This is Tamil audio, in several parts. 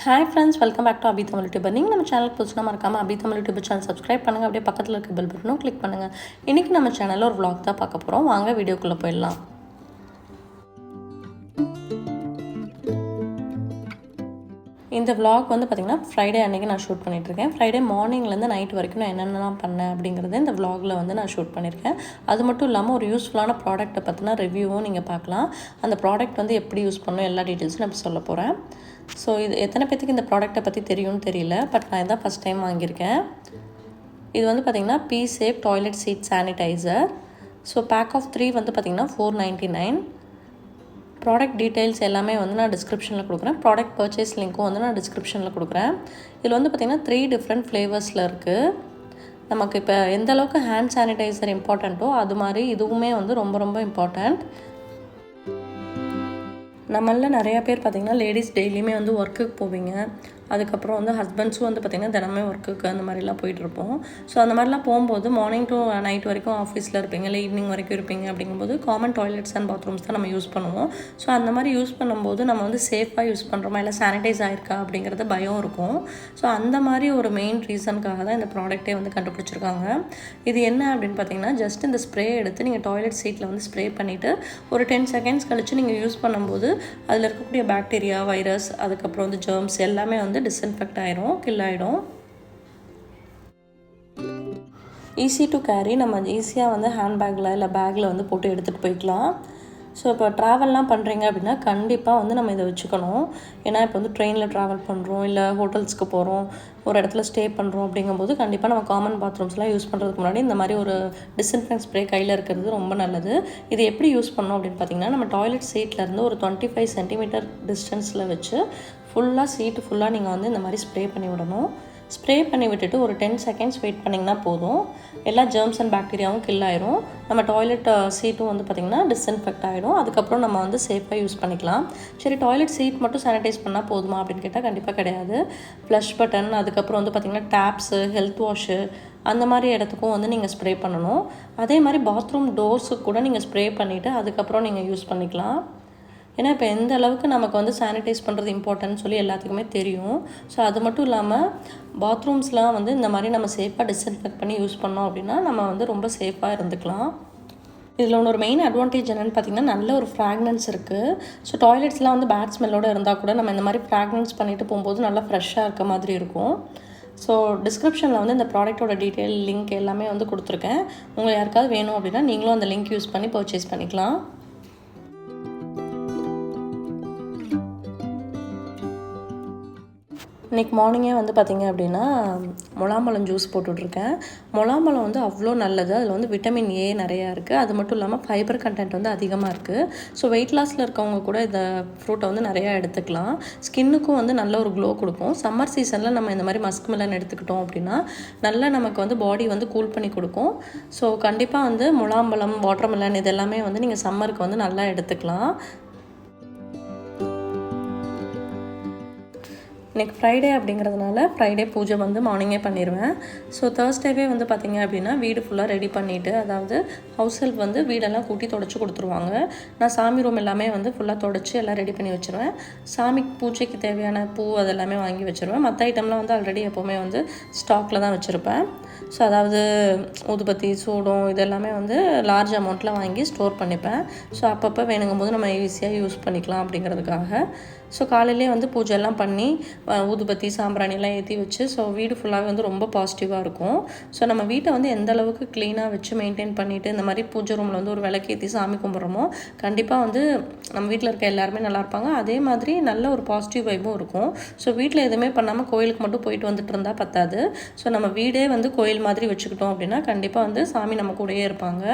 Hi friends, welcome back to abitamilyoutuber. நீங்கள் நம்ம சேனலுக்கு புதுசுனா மறக்காம abitamilyoutuber சேனல் சப்ஸ்கிரைப் பண்ணுங்க. அப்படியே பக்கத்துல இருக்க பெல் பட்டனும் கிளிக் பண்ணுங்க. இன்னைக்கு நம்ம சேனல்ல ஒரு vlog தான் பார்க்க போறோம். வாங்க வீடியோக்குள்ள போயிடலாம். இந்த vlog வந்து பாத்தீங்கன்னா ஃப்ரைடே அன்னைக்கு நான் ஷூட் பண்ணிட்டு இருக்கேன். ஃப்ரைடே மார்னிங்ல இருந்து நைட் வரைக்கும் நான் என்னென்னலாம் பண்ணேன் அப்படிங்கறத இந்த vlogல வந்து நான் ஷூட் பண்ணிருக்கேன். அது மட்டும் இல்லாம ஒரு யூஸ்ஃபுல்லான ப்ராடக்ட்ட பத்தின ரிவ்யூவும் நீங்க பார்க்கலாம். அந்த ப்ராடக்ட் வந்து எப்படி யூஸ் பண்ணனும் எல்லா டீடைல்ஸும் நான் சொல்ல போறேன். ஸோ இது எத்தனை பேருக்கு இந்த ப்ராடக்ட்டை பற்றி தெரியும்னு தெரியல, பட் நான் இதான் ஃபஸ்ட் டைம் வாங்கியிருக்கேன். இது வந்து பார்த்திங்கன்னா P-Safe toilet seat sanitiser. So pack of 3 வந்து பார்த்திங்கன்னா $4.99. ப்ராடக்ட் டீட்டெயில்ஸ் எல்லாமே வந்து நான் டிஸ்கிரிப்ஷனில் கொடுக்குறேன். ப்ராடக்ட் பர்ச்சேஸ் லிங்க்கும் வந்து நான் டிஸ்கிரிப்ஷனில் கொடுக்குறேன். இதில் வந்து பார்த்திங்கன்னா 3 டிஃப்ரெண்ட் ஃப்ளேவர்ஸில் இருக்குது. நமக்கு இப்போ எந்த அளவுக்கு ஹேண்ட் சானிடைசர் இம்பார்ட்டண்ட்டோ அது மாதிரி இதுவுமே வந்து ரொம்ப ரொம்ப இம்பார்ட்டண்ட். நம்மள நிறையா பேர் பார்த்திங்கன்னா லேடிஸ் டெய்லியுமே வந்து ஒர்க்குக்கு போவீங்க. அதுக்கப்புறம் வந்து ஹஸ்பண்ட்ஸும் வந்து பார்த்திங்கன்னா தினமே ஒர்க்குக்கு அந்த மாதிரிலாம் போயிட்டுருப்போம். ஸோ அந்த மாதிரிலாம் போகும்போது மார்னிங் டு நைட் வரைக்கும் ஆஃபீஸில் இருப்பீங்க, இல்லை ஈவினிங் வரைக்கும் இருப்பீங்க. அப்படிங்கும்போது காமன் டாய்லெட்ஸ் அண்ட் பாத்ரூம்ஸ் தான் நம்ம யூஸ் பண்ணுவோம். ஸோ அந்த மாதிரி யூஸ் பண்ணும்போது நம்ம வந்து சேஃபாக யூஸ் பண்ணுறோமா இல்லை சானிடைஸ் ஆகிருக்கா அப்படிங்கிறது பயம் இருக்கும். ஸோ அந்த மாதிரி ஒரு மெயின் ரீசனுக்காக தான் இந்த ப்ராடக்ட்டே வந்து கண்டுபிடிச்சிருக்காங்க. இது என்ன அப்படின்னு பார்த்தீங்கன்னா, ஜஸ்ட் இந்த ஸ்ப்ரே எடுத்து நீங்கள் டாய்லெட் சீட்டில் வந்து ஸ்ப்ரே பண்ணிவிட்டு ஒரு 10 செகண்ட்ஸ் கழித்து நீங்கள் யூஸ் பண்ணும்போது அதில் இருக்கக்கூடிய பாக்டீரியா, வைரஸ், அதுக்கப்புறம் வந்து ஜெர்ம்ஸ் எல்லாமே வந்து டிஸ்இன்ஃபெக்ட் ஆயிரும், கில் ஆகிடும். ஈஸி டு கேரி, நம்ம ஈஸியாக வந்து ஹேண்ட்பேக்கில் இல்லை பேக்கில் வந்து போட்டு எடுத்துகிட்டு போய்க்கலாம். ஸோ இப்போ ட்ராவல்லாம் பண்ணுறீங்க அப்படின்னா கண்டிப்பாக வந்து நம்ம இதை வச்சுக்கணும். ஏன்னா இப்போ வந்து ட்ரெயினில் ட்ராவல் பண்ணுறோம், இல்லை ஹோட்டல்ஸ்க்கு போகிறோம், ஒரு இடத்துல ஸ்டே பண்ணுறோம். அப்படிங்கும்போது கண்டிப்பாக நம்ம காமன் பாத்ரூம்ஸ்லாம் யூஸ் பண்ணுறதுக்கு முன்னாடி இந்த மாதிரி ஒரு டிஸ்இன்ஃபெக்ட் ஸ்ப்ரே கையில் இருக்கிறது ரொம்ப நல்லது. இது எப்படி யூஸ் பண்ணோம் அப்படின்னு பார்த்தீங்கன்னா, நம்ம டாய்லெட் சீட்லேருந்து ஒரு 25 சென்டிமீட்டர் டிஸ்டன்ஸில் வச்சு ஃபுல்லாக சீட்டு ஃபுல்லாக நீங்கள் வந்து இந்த மாதிரி ஸ்ப்ரே பண்ணி விடணும். ஸ்ப்ரே பண்ணி விட்டுட்டு ஒரு 10 செகண்ட்ஸ் வெயிட் பண்ணிங்கன்னா போதும். எல்லா ஜெர்ம்ஸ் அண்ட் பாக்டீரியாவும் கில் ஆயிரும். நம்ம டாய்லெட் சீட்டும் வந்து பார்த்திங்கன்னா டிஸ்இன்ஃபெக்ட் ஆகிடும். அதுக்கப்புறம் நம்ம வந்து சேஃபாக யூஸ் பண்ணிக்கலாம். சரி, டாய்லெட் சீட் மட்டும் சானிடைஸ் பண்ணால் போதுமா அப்படின்னு கேட்டால் கண்டிப்பாக கிடையாது. ஃப்ளஷ் பட்டன், அதுக்கப்புறம் வந்து பார்த்திங்கன்னா டேப்ஸு, ஹெல்த் வாஷு, அந்த மாதிரி இடத்துக்கும் வந்து நீங்கள் ஸ்ப்ரே பண்ணணும். அதே மாதிரி பாத்ரூம் டோர்ஸுக்கு கூட நீங்கள் ஸ்ப்ரே பண்ணிவிட்டு அதுக்கப்புறம் நீங்கள் யூஸ் பண்ணிக்கலாம். ஏன்னா இப்போ எந்த அளவுக்கு நமக்கு வந்து சானிடைஸ் பண்ணுறது இம்பார்ட்டன்ட்னு சொல்லி எல்லாத்துக்குமே தெரியும். ஸோ அது மட்டும் இல்லாமல் பாத்ரூம்ஸ்லாம் வந்து இந்த மாதிரி நம்ம சேஃபாக டிஸ்இன்ஃபெக்ட் பண்ணி யூஸ் பண்ணோம் அப்படின்னா நம்ம வந்து ரொம்ப சேஃபாக இருந்துக்கலாம். இதில் ஒரு மெயின் அட்வான்டேஜ் என்னென்னு பார்த்திங்கன்னா, நல்ல ஒரு ஃப்ராக்னன்ஸ் இருக்குது. ஸோ டாய்லெட்ஸ்லாம் வந்து பேட் ஸ்மெல்லோடு இருந்தால் கூட நம்ம இந்த மாதிரி ஃப்ராக்னன்ஸ் பண்ணிவிட்டு போகும்போது நல்லா ஃப்ரெஷ்ஷாக இருக்க மாதிரி இருக்கும். ஸோ டிஸ்கிரிப்ஷனில் வந்து இந்த ப்ராடக்ட்டோட டீட்டெயில் லிங்க் எல்லாமே வந்து கொடுத்துருக்கேன். உங்களுக்கு யாருக்காவது வேணும் அப்படின்னா நீங்களும் அந்த லிங்க் யூஸ் பண்ணி பர்ச்சேஸ் பண்ணிக்கலாம். இன்றைக்கி மார்னிங்கே வந்து பார்த்திங்க அப்படின்னா முலாம்பழம் ஜூஸ் போட்டுட்ருக்கேன். முலாம்பழம் வந்து அவ்வளோ நல்லது. அதில் வந்து விட்டமின் ஏ நிறையா இருக்குது. அது மட்டும் இல்லாமல் ஃபைபர் கண்டென்ட் வந்து அதிகமாக இருக்குது. ஸோ வெயிட் லாஸில் இருக்கவங்க கூட இந்த ஃப்ரூட்டை வந்து நிறையா எடுத்துக்கலாம். ஸ்கின்னுக்கும் வந்து நல்ல ஒரு க்ளோ கொடுக்கும். சம்மர் சீசனில் நம்ம இந்த மாதிரி மஸ்க் மெலன் எடுத்துக்கிட்டோம் அப்படின்னா நல்லா நமக்கு வந்து பாடி வந்து கூல் பண்ணி கொடுக்கும். ஸோ கண்டிப்பாக வந்து முலாம்பழம், வாட்டர் மெலன் இது எல்லாமே வந்து நீங்கள் சம்மருக்கு வந்து நல்லா எடுத்துக்கலாம். இன்றைக்கி ஃப்ரைடே அப்படிங்கிறதுனால ஃப்ரைடே பூஜை வந்து மார்னிங்கே பண்ணிடுவேன். ஸோ தேர்ஸ்டேவே வந்து பார்த்திங்க அப்படின்னா வீடு ஃபுல்லாக ரெடி பண்ணிவிட்டு, அதாவது ஹவுஸ் ஹெல்ப் வந்து வீடெல்லாம் கூட்டி தொடச்சி கொடுத்துருவாங்க. நான் சாமி ரூம் எல்லாமே வந்து ஃபுல்லாக தொடச்சி எல்லாம் ரெடி பண்ணி வச்சுருவேன். சாமி பூஜைக்கு தேவையான பூ அதெல்லாமே வாங்கி வச்சுருவேன். மற்ற ஐட்டம்லாம் வந்து ஆல்ரெடி எப்போவுமே வந்து ஸ்டாக்கில் தான் வச்சுருப்பேன். ஸோ அதாவது ஊதுபத்தி, சூடம் இதெல்லாமே வந்து லார்ஜ் அமௌண்ட்டில் வாங்கி ஸ்டோர் பண்ணிப்பேன். ஸோ அப்பப்போ வேணுங்கும் போது நம்ம ஈஸியாக யூஸ் பண்ணிக்கலாம் அப்படிங்கிறதுக்காக. ஸோ காலையிலே வந்து பூஜைலாம் பண்ணி ஊதுபத்தி, சாம்பிராணிலாம் ஏற்றி வச்சு ஸோ வீடு ஃபுல்லாகவே வந்து ரொம்ப பாசிட்டிவாக இருக்கும். ஸோ நம்ம வீட்டை வந்து எந்த அளவுக்கு க்ளீனாக வச்சு மெயின்டைன் பண்ணிவிட்டு இந்த மாதிரி பூஜை ரூமில் வந்து ஒரு விளக்கேற்றி சாமி கும்பிட்றோமோ கண்டிப்பாக வந்து நம்ம வீட்டில் இருக்க எல்லாருமே நல்லா இருப்பாங்க. அதே மாதிரி நல்ல ஒரு பாசிட்டிவ் வைப்பும் இருக்கும். ஸோ வீட்டில் எதுவுமே பண்ணாமல் கோயிலுக்கு மட்டும் போயிட்டு வந்துட்டு இருந்தால் பத்தாது. ஸோ நம்ம வீடே வந்து கோயில் மாதிரி வச்சுக்கிட்டோம் அப்படின்னா கண்டிப்பாக வந்து சாமி நம்ம கூடயே இருப்பாங்க.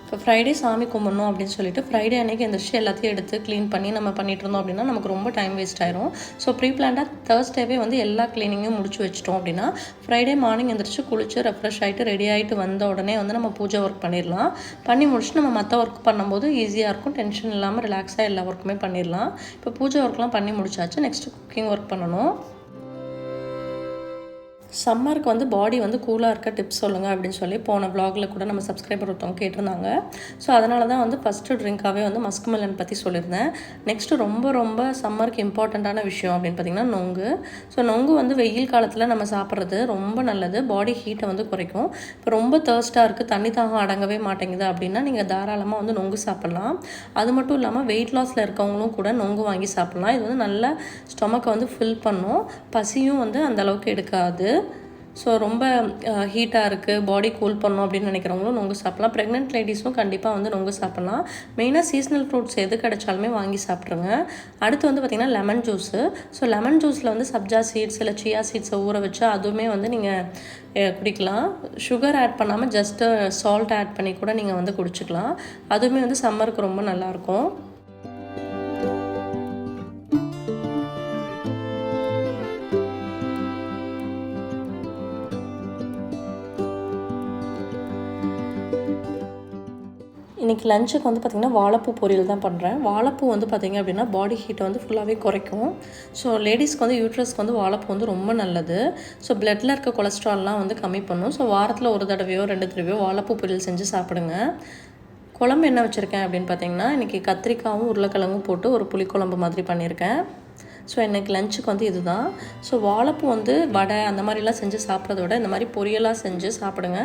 இப்போ ஃப்ரைடே சாமி கும்பிடணும் அப்படின்னு சொல்லிட்டு ஃப்ரைடே அன்றைக்கி எந்திரிச்சு எல்லாத்தையும் எடுத்து க்ளீன் பண்ணி நம்ம பண்ணிட்டு இருந்தோம் அப்படின்னா நமக்கு ரொம்ப டைம் வேஸ்ட் ஆயிரும். ஸோ ப்ரீ பிளான்டாக தேர்ஸ்டேவே வந்து எல்லா க்ளீனிங்கும் முடிச்சு வச்சிட்டோம் அப்படின்னா ஃப்ரைடே மார்னிங் எந்திரிச்சு குளிச்சு ரெஃப்ரெஷ் ஆகிட்டு ரெடி ஆகிட்டு வந்த உடனே வந்து நம்ம பூஜை ஒர்க் பண்ணிடலாம். பண்ணி முடிச்சுட்டு நம்ம மற்ற ஒர்க் பண்ணும்போது ஈஸியாக இருக்கும். டென்ஷன் இல்லாமல் ரிலாக்ஸாக எல்லா ஒர்க்குமே பண்ணிடலாம். இப்போ பூஜை ஒர்க்லாம் பண்ணி முடிச்சாச்சு. நெக்ஸ்ட்டு குக்கிங் ஒர்க் பண்ணணும். சம்மருக்கு வந்து பாடி வந்து கூலாக இருக்க டிப்ஸ் சொல்லுங்கள் அப்படின்னு சொல்லி போன வ்ளாகில் கூட நம்ம சப்ஸ்கிரைபர் ஒருத்தவங்க கேட்டிருந்தாங்க. ஸோ அதனால தான் வந்து ஃபஸ்ட்டு ட்ரிங்காகவே வந்து மஸ்க் மெலன் பற்றி சொல்லியிருந்தேன். நெக்ஸ்ட்டு ரொம்ப சம்மருக்கு இம்பார்ட்டண்ட்டான விஷயம் அப்படின்னு பார்த்திங்கன்னா நொங்கு. ஸோ நொங்கு வந்து வெயில் காலத்தில் நம்ம சாப்பிட்றது ரொம்ப நல்லது. பாடி ஹீட்டை வந்து குறைக்கும். இப்போ ரொம்ப தேர்ஸ்ட்டாக இருக்குது, தண்ணி தாகம் அடங்கவே மாட்டேங்குது அப்படின்னா நீங்கள் தாராளமாக வந்து நொங்கு சாப்பிட்லாம். அது மட்டும் இல்லாமல் வெயிட் லாஸில் இருக்கவங்களும் கூட நொங்கு வாங்கி சாப்பிட்லாம். இது வந்து நல்ல ஸ்டொமக்கை வந்து ஃபில் பண்ணும், பசியும் வந்து அந்தளவுக்கு எடுக்காது. ஸோ ரொம்ப ஹீட்டாக இருக்குது, பாடி கூல் பண்ணணும் அப்படின்னு நினைக்கிறவங்களும் நொங்கு சாப்பிட்லாம். ப்ரெக்னென்ட் லேடிஸும் கண்டிப்பாக வந்து நொங்கு சாப்பிட்லாம். மெயினாக சீசனல் ஃப்ரூட்ஸ் எது கிடைச்சாலுமே வாங்கி சாப்பிட்ருங்க. அடுத்து வந்து பார்த்திங்கன்னா லெமன் ஜூஸு. ஸோ லெமன் ஜூஸில் வந்து சப்ஜா சீட்ஸ் இல்லை சியா சீட்ஸை ஊற வச்சு அதுவுமே வந்து நீங்கள் குடிக்கலாம். சுகர் ஆட் பண்ணாமல் ஜஸ்ட்டு சால்ட் ஆட் பண்ணி கூட நீங்கள் வந்து குடிச்சிக்கலாம். அதுவுமே வந்து சம்மருக்கு ரொம்ப நல்லாயிருக்கும். இன்றைக்கி லஞ்சுக்கு வந்து பார்த்திங்கன்னா வாழைப்பூ பொரியல் தான் பண்ணுறேன். வாழைப்பூ வந்து பார்த்திங்க அப்படின்னா பாடி ஹீட்டை வந்து ஃபுல்லாகவே குறைக்கும். ஸோ லேடிஸ்க்கு வந்து யூட்ரஸ்க்கு வந்து வாழைப்பூ வந்து ரொம்ப நல்லது. ஸோ பிளட்டில் இருக்க கொலஸ்ட்ரால்லாம் வந்து கம்மி பண்ணும். ஸோ வாரத்தில் ஒரு தடவையோ 2 தடவையோ வாழைப்பூ பொரியல் செஞ்சு சாப்பிடுங்க. குழம்பு என்ன வச்சுருக்கேன் அப்படின்னு பார்த்திங்கன்னா இன்றைக்கி கத்திரிக்காயும் உருளைக்கிழங்கும் போட்டு ஒரு புளிக்குழம்பு மாதிரி பண்ணியிருக்கேன். ஸோ இன்றைக்கி லஞ்சுக்கு வந்து இதுதான். ஸோ வாழைப்பூ வந்து வடை அந்த மாதிரிலாம் செஞ்சு சாப்பிட்றத விட இந்த மாதிரி பொரியலாக செஞ்சு சாப்பிடுங்க.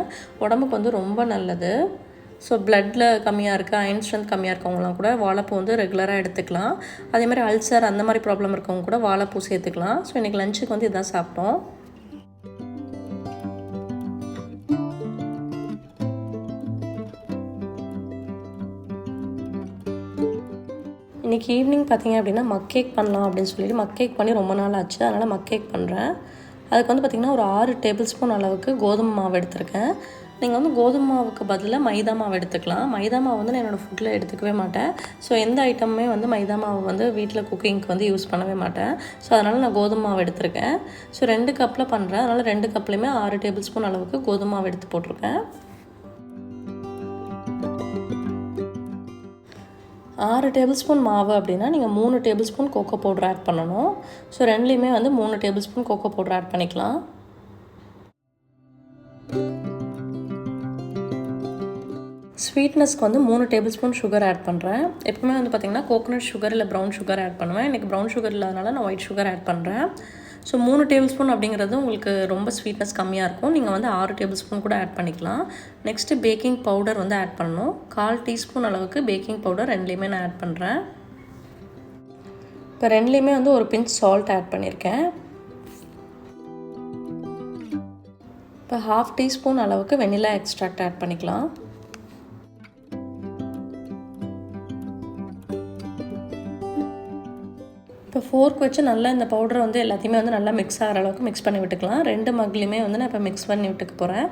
உடம்புக்கு வந்து ரொம்ப நல்லது. ஸோ பிளட்டில் கம்மியாக இருக்குது, அயன் ஸ்ட்ரென்த் கம்மியாக இருக்கவங்களாம் கூட வாழைப்பூ வந்து ரெகுலராக எடுத்துக்கலாம். அதே மாதிரி அல்சர் அந்த மாதிரி ப்ராப்ளம் இருக்கவங்க கூட வாழைப்பூ சேர்த்துக்கலாம். ஸோ இன்றைக்கி லஞ்சுக்கு வந்து இதான் சாப்பிட்டோம். இன்றைக்கி ஈவினிங் பார்த்திங்க அப்படின்னா மக் கேக் பண்ணலாம் அப்படின்னு சொல்லிட்டு மக் கேக் பண்ணி ரொம்ப நாள் ஆச்சு. அதனால் மக் கேக் பண்ணுறேன். அதுக்கு வந்து பார்த்திங்கன்னா ஒரு 6 டேபிள் ஸ்பூன் அளவுக்கு கோதுமை மாவு எடுத்திருக்கேன். நீங்கள் வந்து கோதுமை மாவுக்கு பதிலாக மைதா மாவு எடுத்துக்கலாம். மைதா மாவு வந்து நான் என்னோடய ஃபுட்டில் எடுத்துக்கவே மாட்டேன். ஸோ எந்த ஐட்டமுமே வந்து மைதா மாவு வந்து வீட்டில் குக்கிங்க்கு வந்து யூஸ் பண்ணவே மாட்டேன். ஸோ அதனால் நான் கோதுமை மாவு எடுத்திருக்கேன். ஸோ 2 கப்பில் பண்ணுறேன். அதனால் 2 கப்லேயுமே 6 டேபிள் ஸ்பூன் அளவுக்கு கோதுமை மாவு எடுத்து போட்டிருக்கேன். 6 டேபிள் ஸ்பூன் மாவு அப்படின்னா நீங்கள் 3 tablespoon cocoa powder add பண்ணணும். ஸோ 2லேயுமே வந்து 3 tablespoon cocoa powder add பண்ணிக்கலாம். ஸ்வீட்னஸ்க்கு வந்து 3 டேபிள் ஸ்பூன் சுகர் ஆட் பண்ணுறேன். எப்பவுமே வந்து பார்த்திங்கன்னா கோகோனட் சுகர் இல்லை ப்ரௌன் சுகர் ஆட் பண்ணுவேன். இன்றைக்கி ப்ரௌன் சுகர் இல்லாதனால நான் ஒயிட் சுகர் ஆட் பண்ணுறேன். ஸோ 3 டேபிள் ஸ்பூன் அப்படிங்கிறது உங்களுக்கு ரொம்ப ஸ்வீட்னஸ் கம்மியாக இருக்கும். நீங்கள் வந்து 6 டேபிள் ஸ்பூன் கூட ஆட் பண்ணிக்கலாம். நெக்ஸ்ட்டு பேக்கிங் பவுடர் வந்து ஆட் பண்ணணும். 1/4 டீஸ்பூன் அளவுக்கு பேக்கிங் பவுடர் 2லேயுமே நான் ஆட் பண்ணுறேன். இப்போ 2லேயுமே வந்து ஒரு பிஞ்ச் சால்ட் ஆட் பண்ணியிருக்கேன். இப்போ 1/2 டீஸ்பூன் அளவுக்கு வெனிலா எக்ஸ்ட்ராக்ட் ஆட் பண்ணிக்கலாம். இப்போ ஃபோர்க் வச்சு நல்லா இந்த பவுடரை வந்து எல்லாத்தையுமே வந்து நல்லா மிக்ஸ் ஆகிற அளவுக்கு மிக்ஸ் பண்ணி விட்டுக்கலாம். 2 மக்லையுமே வந்து நான் இப்போ மிக்ஸ் பண்ணி விட்டுக்க போகிறேன்.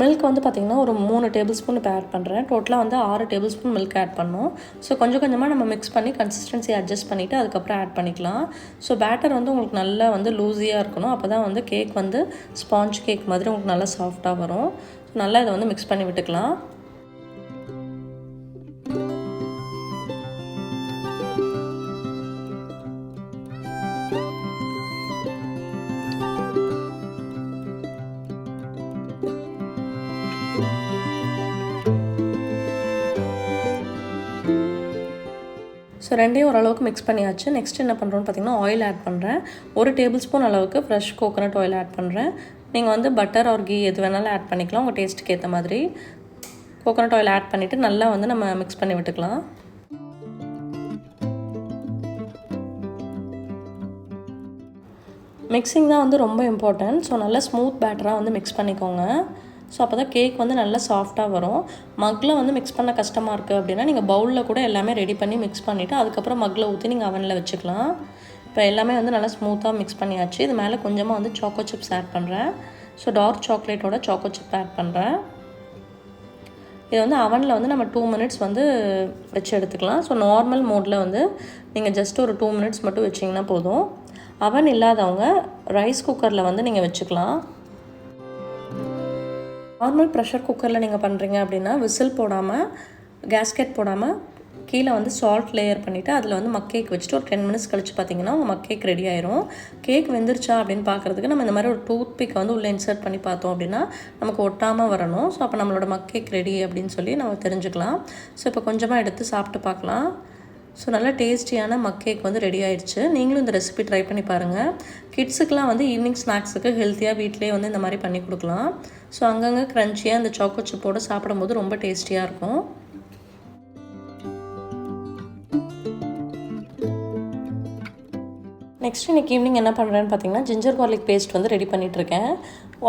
மில்க் வந்து பார்த்திங்கன்னா ஒரு 3 டேபிள் ஸ்பூன் இப்போ ஆட் பண்ணுறேன். டோட்டலாக வந்து 6 டேபிள் ஸ்பூன் மில்க் ஆட் பண்ணோம். ஸோ கொஞ்சம் கொஞ்சமாக நம்ம மிக்ஸ் பண்ணி கன்சிஸ்டன்சி அட்ஜஸ்ட் பண்ணிவிட்டு அதுக்கப்புறம் ஆட் பண்ணிக்கலாம். ஸோ பேட்டர் வந்து உங்களுக்கு நல்லா வந்து லூஸியாக இருக்கணும். அப்போ தான் வந்து கேக் வந்து ஸ்பாஞ்ச் கேக் மாதிரி உங்களுக்கு நல்லா சாஃப்டாக வரும். நல்லா இதை வந்து மிக்ஸ் பண்ணி விட்டுக்கலாம். ஸோ 2யும் ஓரளவுக்கு மிக்ஸ் பண்ணியாச்சு. நெக்ஸ்ட் என்ன பண்ணுறோன்னு பார்த்திங்கன்னா ஆயில் ஆட் பண்ணுறேன். 1 டேபிள் ஸ்பூன் அளவுக்கு ஃப்ரெஷ் கோகோனட் ஆயில் ஆட் பண்ணுறேன். நீங்கள் வந்து பட்டர் ஆர் கீ எது வேணாலும் ஆட் பண்ணிக்கலாம் உங்கள் டேஸ்ட்டுக்கு ஏற்ற மாதிரி. கோகோனட் ஆயில் ஆட் பண்ணிவிட்டு நல்லா வந்து நம்ம மிக்ஸ் பண்ணி விட்டுக்கலாம். மிக்சிங் தான் வந்து ரொம்ப இம்பார்ட்டன்ட். ஸோ நல்லா ஸ்மூத் பேட்டராக வந்து மிக்ஸ் பண்ணிக்கோங்க. ஸோ அப்போ தான் கேக் வந்து நல்லா சாஃப்டாக வரும். மக்கில் வந்து மிக்ஸ் பண்ண கஷ்டமாக இருக்குது அப்படின்னா நீங்கள் பவுலில் கூட எல்லாமே ரெடி பண்ணி மிக்ஸ் பண்ணிவிட்டு அதுக்கப்புறம் மக்கில் ஊற்றி நீங்கள் அவனில் வச்சுக்கலாம். இப்போ எல்லாமே வந்து நல்லா ஸ்மூத்தாக மிக்ஸ் பண்ணியாச்சு. இது மேலே கொஞ்சமாக வந்து சாக்கோ சிப்ஸ் ஆட் பண்ணுறேன். ஸோ டார்க் சாக்லேட்டோட சாக்கோ சிப் ஆட் பண்ணுறேன். இதை வந்து அவனில் வந்து நம்ம 2 மினிட்ஸ் வந்து வச்சு எடுத்துக்கலாம். ஸோ நார்மல் மோடில் வந்து நீங்கள் ஜஸ்ட் ஒரு 2 மினிட்ஸ் மட்டும் வச்சிங்கன்னா போதும். அவன் இல்லாதவங்க ரைஸ் குக்கரில் வந்து நீங்கள் வச்சுக்கலாம். நார்மல் ப்ரெஷர் குக்கரில் நீங்கள் பண்ணுறீங்க அப்படின்னா விசில் போடாமல் கேஸ்கெட் போடாமல் கீழே வந்து சால்ட் லேயர் பண்ணிவிட்டு அதில் வந்து மக் கேக் வச்சுட்டு ஒரு 10 மினிட்ஸ் கழிச்சு பார்த்தீங்கன்னா உங்கள் மக் கேக் ரெடி ஆயிரும். கேக் வெந்துருச்சா அப்படின்னு பார்க்குறதுக்கு நம்ம இந்த மாதிரி ஒரு டூத் பிக்கை வந்து உள்ளே இன்சர்ட் பண்ணி பார்த்தோம் அப்படின்னா நமக்கு ஒட்டாமல் வரணும். ஸோ அப்போ நம்மளோட மக் கேக் ரெடி அப்படின்னு சொல்லி நம்ம தெரிஞ்சுக்கலாம். ஸோ இப்போ கொஞ்சமாக எடுத்து சாப்பிட்டு பார்க்கலாம். ஸோ நல்லா டேஸ்டியான மக் கேக் வந்து ரெடி ஆயிடுச்சு. நீங்களும் இந்த ரெசிபி ட்ரை பண்ணி பாருங்கள். கிட்ஸுக்கெலாம் வந்து ஈவினிங் ஸ்நாக்ஸுக்கு ஹெல்த்தியாக வீட்டிலே வந்து இந்த மாதிரி பண்ணி கொடுக்கலாம். ஸோ அங்கங்கே க்ரன்ச்சியாக இந்த சாக்கோ சிப்போடு சாப்பிடும்போது ரொம்ப டேஸ்டியாக இருக்கும். நெக்ஸ்ட் இன்றைக்கி ஈவினிங் என்ன பண்ணுறேன்னு பார்த்தீங்கன்னா ஜிஞ்சர் கார்லிக் பேஸ்ட் வந்து ரெடி பண்ணிகிட்ருக்கேன்.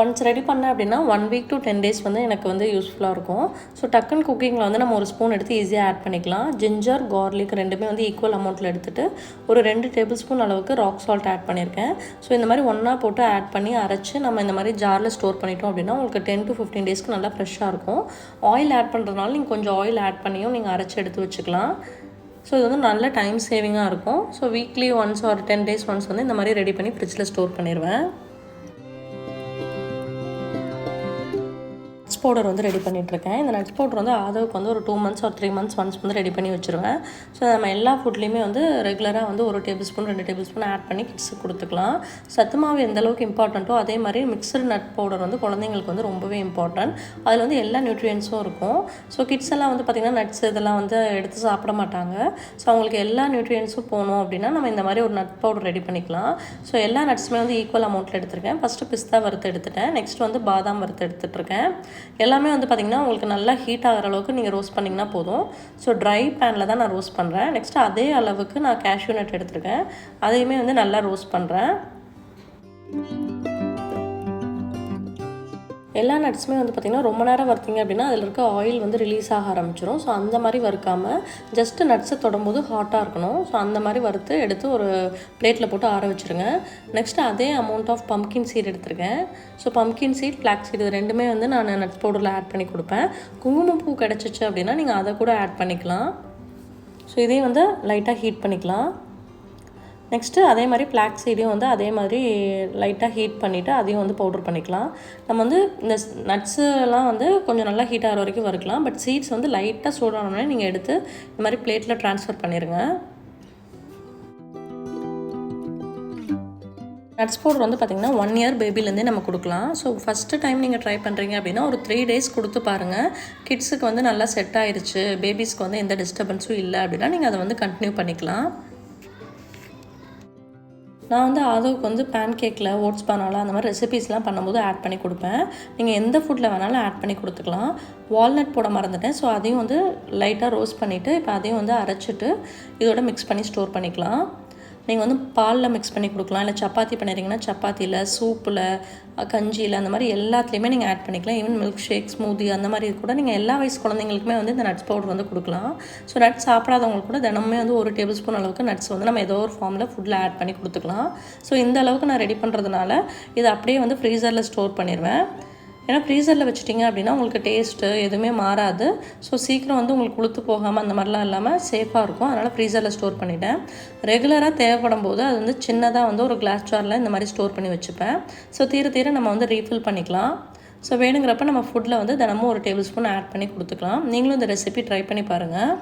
ஒன்ஸ் ரெடி பண்ணேன் அப்படின்னா 1 வீக் to 10 days வந்து எனக்கு வந்து யூஸ்ஃபுல்லாக இருக்கும். ஸோ டக்குன்னு குக்கிங்கில் வந்து நம்ம ஒரு ஸ்பூன் எடுத்து ஈஸியாக ஆட் பண்ணிக்கலாம். ஜிஞ்சர் கார்லிக் ரெண்டுமே வந்து ஈக்குவல் அமௌண்ட்டில் எடுத்துகிட்டு ஒரு 2 டேபிள் ஸ்பூன் அளவுக்கு ராக் சால்ட் ஆட் பண்ணியிருக்கேன். ஸோ இந்த மாதிரி ஒன்றா போட்டு ஆட் பண்ணி அரைச்சி நம்ம இந்த மாதிரி ஜாரில் ஸ்டோர் பண்ணிட்டோம் அப்படின்னா உங்களுக்கு 10 to 15 daysக்கு நல்லா ஃப்ரெஷ்ஷாக இருக்கும். ஆயில் ஆட் பண்ணுறதுனால நீங்கள் கொஞ்சம் ஆயில் ஆட் பண்ணியும் நீங்கள் அரைச்சி எடுத்து வச்சுக்கலாம். ஸோ இது வந்து நல்ல டைம் சேவிங்காக இருக்கும். ஸோ வீக்லி ஒன்ஸ் ஒரு 10 days ஒன்ஸ் வந்து இந்த மாதிரி ரெடி பண்ணி ஃப்ரிட்ஜில் ஸ்டோர் பண்ணிடுவேன். நட்ஸ் பவுடர் வந்து ரெடி பண்ணிகிட்ருக்கேன். இந்த நட்ஸ் பவுடர் வந்து ஆதவுக்கு வந்து ஒரு 2 months or 3 months ஒன்ஸ் வந்து ரெடி பண்ணி வச்சுருவேன். ஸோ நம்ம எல்லா ஃபுட்லேயுமே வந்து ரெகுலராக வந்து 1 tablespoon 2 tablespoon add பண்ணி கிட்ஸுக்கு கொடுத்துக்கலாம். சத்து மாவு எந்த அளவுக்கு இம்பார்ட்டண்ட்டோ அதே மாதிரி மிக்சடு நட் பவுடர் வந்து குழந்தைங்களுக்கு வந்து ரொம்பவே இம்பார்ட்டன்ட். அதில் வந்து எல்லா நியூட்ரியன்ஸும் இருக்கும். ஸோ கிட்ஸ் எல்லாம் வந்து பார்த்திங்கன்னா நட்ஸ் இதெல்லாம் வந்து எடுத்து சாப்பிட மாட்டாங்க. ஸோ அவங்களுக்கு எல்லா நியூட்ரியன்ஸும் போகணும் அப்படின்னா நம்ம இந்த மாதிரி ஒரு நட் பவுடர் ரெடி பண்ணிக்கலாம். ஸோ எல்லா நட்ஸுமே வந்து ஈக்குவல் அமௌண்ட்டில் எடுத்துருக்கேன். ஃபஸ்ட்டு பிஸ்தா வறுத்து எடுத்துட்டேன். நெக்ஸ்ட் வந்து பாதாம் வறுத்து எடுத்துகிட்ருக்கேன். எல்லாமே வந்து பார்த்திங்கன்னா உங்களுக்கு நல்லா ஹீட் ஆகிற அளவுக்கு நீங்கள் ரோஸ்ட் பண்ணிங்கன்னா போதும். ஸோ ட்ரை பேனில் தான் நான் ரோஸ்ட் பண்ணுறேன். நெக்ஸ்ட்டு அதே அளவுக்கு நான் கேஷ்யூ நட் எடுத்துருக்கேன். அதையுமே வந்து நல்லா ரோஸ்ட் பண்ணுறேன். எல்லா நட்ஸுமே வந்து பார்த்திங்கன்னா ரொம்ப நேரம் வறுத்திங்க அப்படின்னா அதில் இருக்க ஆயில் வந்து ரிலீஸ் ஆக ஆரம்பிச்சிடும். ஸோ அந்த மாதிரி வறுக்காமல் ஜஸ்ட்டு நட்ஸை தொடும்போது ஹாட்டாக இருக்கணும். ஸோ அந்த மாதிரி வறுத்து எடுத்து ஒரு பிளேட்டில் போட்டு ஆற வச்சுருங்க. நெக்ஸ்ட்டு அதே அமௌண்ட் ஆஃப் பம்கின் சீட் எடுத்துருக்கேன். So pumpkin seed, flax seed இது ரெண்டுமே வந்து நான் நட்ஸ் பவுடரில் ஆட் பண்ணி கொடுப்பேன். குங்குமப்பூ கிடச்சிச்சு அப்படின்னா நீங்கள் அதை கூட ஆட் பண்ணிக்கலாம். ஸோ இதையும் வந்து லைட்டாக ஹீட் பண்ணிக்கலாம். நெக்ஸ்ட்டு அதே மாதிரி ஃப்ளாக்ஸ் சீடையும் வந்து அதே மாதிரி லைட்டாக ஹீட் பண்ணிவிட்டு அதையும் வந்து பவுடர் பண்ணிக்கலாம். நம்ம வந்து இந்த நட்ஸுலாம் வந்து கொஞ்சம் நல்லா ஹீட் ஆகிற வரைக்கும் வறுக்கலாம். பட் சீட்ஸ் வந்து லைட்டாக சூடானோடனே நீங்கள் எடுத்து இந்த மாதிரி பிளேட்டில் ட்ரான்ஸ்ஃபர் பண்ணிடுங்க. நட்ஸ் பவுடர் வந்து பார்த்திங்கன்னா 1 year பேபிலேருந்தே நம்ம கொடுக்கலாம். ஸோ ஃபஸ்ட்டு டைம் நீங்கள் ட்ரை பண்ணுறீங்க அப்படின்னா ஒரு 3 days கொடுத்து பாருங்கள். கிட்ஸுக்கு வந்து நல்லா செட் ஆயிடுச்சு, பேபிஸ்க்கு வந்து எந்த டிஸ்டர்பன்ஸும் இல்லை அப்படின்னா நீங்கள் அதை வந்து கண்டினியூ பண்ணிக்கலாம். நான் வந்து ஆதவுக்கு வந்து பேன் கேக்கில் ஓட்ஸ் பனாலா அந்த மாதிரி ரெசிபீஸ்லாம் பண்ணும்போது ஆட் பண்ணி கொடுப்பேன். நீங்கள் எந்த ஃபுட்டில் வேணாலும் ஆட் பண்ணி கொடுத்துக்கலாம். வால்நட் போட மறந்துட்டேன். ஸோ அதையும் வந்து லைட்டாக ரோஸ்ட் பண்ணிவிட்டு இப்போ அதையும் வந்து அரைச்சிட்டு இதோட மிக்ஸ் பண்ணி ஸ்டோர் பண்ணிக்கலாம். நீங்கள் வந்து பாலில் மிக்ஸ் பண்ணி கொடுக்கலாம். இல்லை சப்பாத்தி பண்ணிடுறீங்கன்னா சப்பாத்தியில், சூப்பில், கஞ்சியில் அந்த மாதிரி எல்லாத்துலேயுமே நீங்கள் ஆட் பண்ணிக்கலாம். ஈவன் மில்க் ஷேக், ஸ்மூதி அந்த மாதிரி கூட நீங்கள் எல்லா வயசு குழந்தைங்களுக்குமே வந்து இந்த நட்ஸ் பவுடர் வந்து கொடுக்கலாம். ஸோ நட்ஸ் சாப்பிடாதவங்களுக்கு கூட தினமுமே வந்து 1 டேபிள் ஸ்பூன் அளவுக்கு நட்ஸ் வந்து நம்ம ஏதோ ஒரு ஃபார்மில் ஃபுட்டில் ஆட் பண்ணி கொடுத்துக்கலாம். ஸோ இந்த அளவுக்கு நான் ரெடி பண்ணுறதுனால இதை அப்படியே வந்து ஃப்ரீசரில் ஸ்டோர் பண்ணிடுவேன். ஏன்னா ஃப்ரீசரில் வச்சுட்டிங்க அப்படின்னா உங்களுக்கு டேஸ்ட்டு எதுவுமே மாறாது. ஸோ சீக்கிரம் வந்து உங்களுக்கு உளுத்து போகாமல் அந்த மாதிரிலாம் இல்லாமல் சேஃபாக இருக்கும். அதனால் ஃப்ரீசரில் ஸ்டோர் பண்ணிவிட்டேன். ரெகுலராக தேவைப்படும் போது அது வந்து சின்னதாக வந்து ஒரு கிளாஸ் ஜாரில் இந்த மாதிரி ஸ்டோர் பண்ணி வச்சுப்பேன். ஸோ தீர நம்ம வந்து ரீஃபில் பண்ணிக்கலாம். ஸோ வேணுங்கிறப்ப நம்ம ஃபுட்டில் வந்து தினமும் 1 டேபிள் ஸ்பூன் ஆட் பண்ணி கொடுத்துக்கலாம். நீங்களும் இந்த ரெசிபி ட்ரை பண்ணி பாருங்கள்.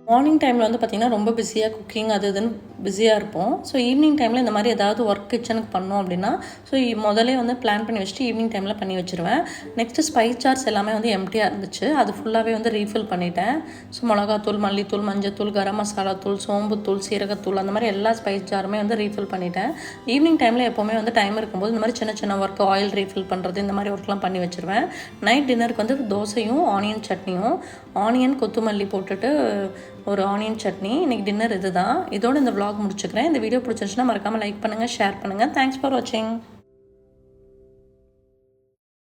மார்னிங் டைமில் வந்து பார்த்திங்கன்னா ரொம்ப பிஸியாக குக்கிங் அது இதுன்னு பிஸியாக இருப்போம். ஸோ ஈவினிங் டைமில் இந்த மாதிரி ஏதாவது ஒர்க் கிச்சனுக்கு பண்ணோம் அப்படின்னா ஸோ முதலே வந்து பிளான் பண்ணி வச்சுட்டு ஈவினிங் டைமில் பண்ணி வச்சுருவேன். நெக்ஸ்ட்டு ஸ்பைஸ் ஜார்ஸ் எல்லாமே வந்து எம்டியாக இருந்துச்சு. அது ஃபுல்லாகவே வந்து ரீஃபில் பண்ணிட்டேன். ஸோ மிளகாத்தூள், மல்லித்தூள், மஞ்சத்தூள், கரம் மசாலா தூள், சோம்புத்தூள், சீரகத்தூள் அந்த மாதிரி எல்லா ஸ்பைஸ் ஜாருமே வந்து ரீஃபில் பண்ணிட்டேன். ஈவினிங் டைமில் எப்போவுமே வந்து டைம் இருக்கும்போது இந்த மாதிரி சின்ன ஒர்க், ஆயில் ரீஃபில் பண்ணுறது இந்த மாதிரி ஒர்க்லாம் பண்ணி வச்சுருவேன். நைட் டின்னருக்கு வந்து தோசையும் ஆனியன் சட்னியும், ஆனியன் கொத்தமல்லி போட்டுட்டு ஒரு ஆனியன் சட்னி. இன்றைக்கி டின்னர் இது தான். இதோடு இந்த vlog முடிச்சுக்கிறேன். இந்த வீடியோ பிடிச்சிருச்சுன்னா மறக்காமல் லைக் பண்ணுங்கள், ஷேர் பண்ணுங்கள். தேங்க்ஸ் ஃபார் வாட்சிங்.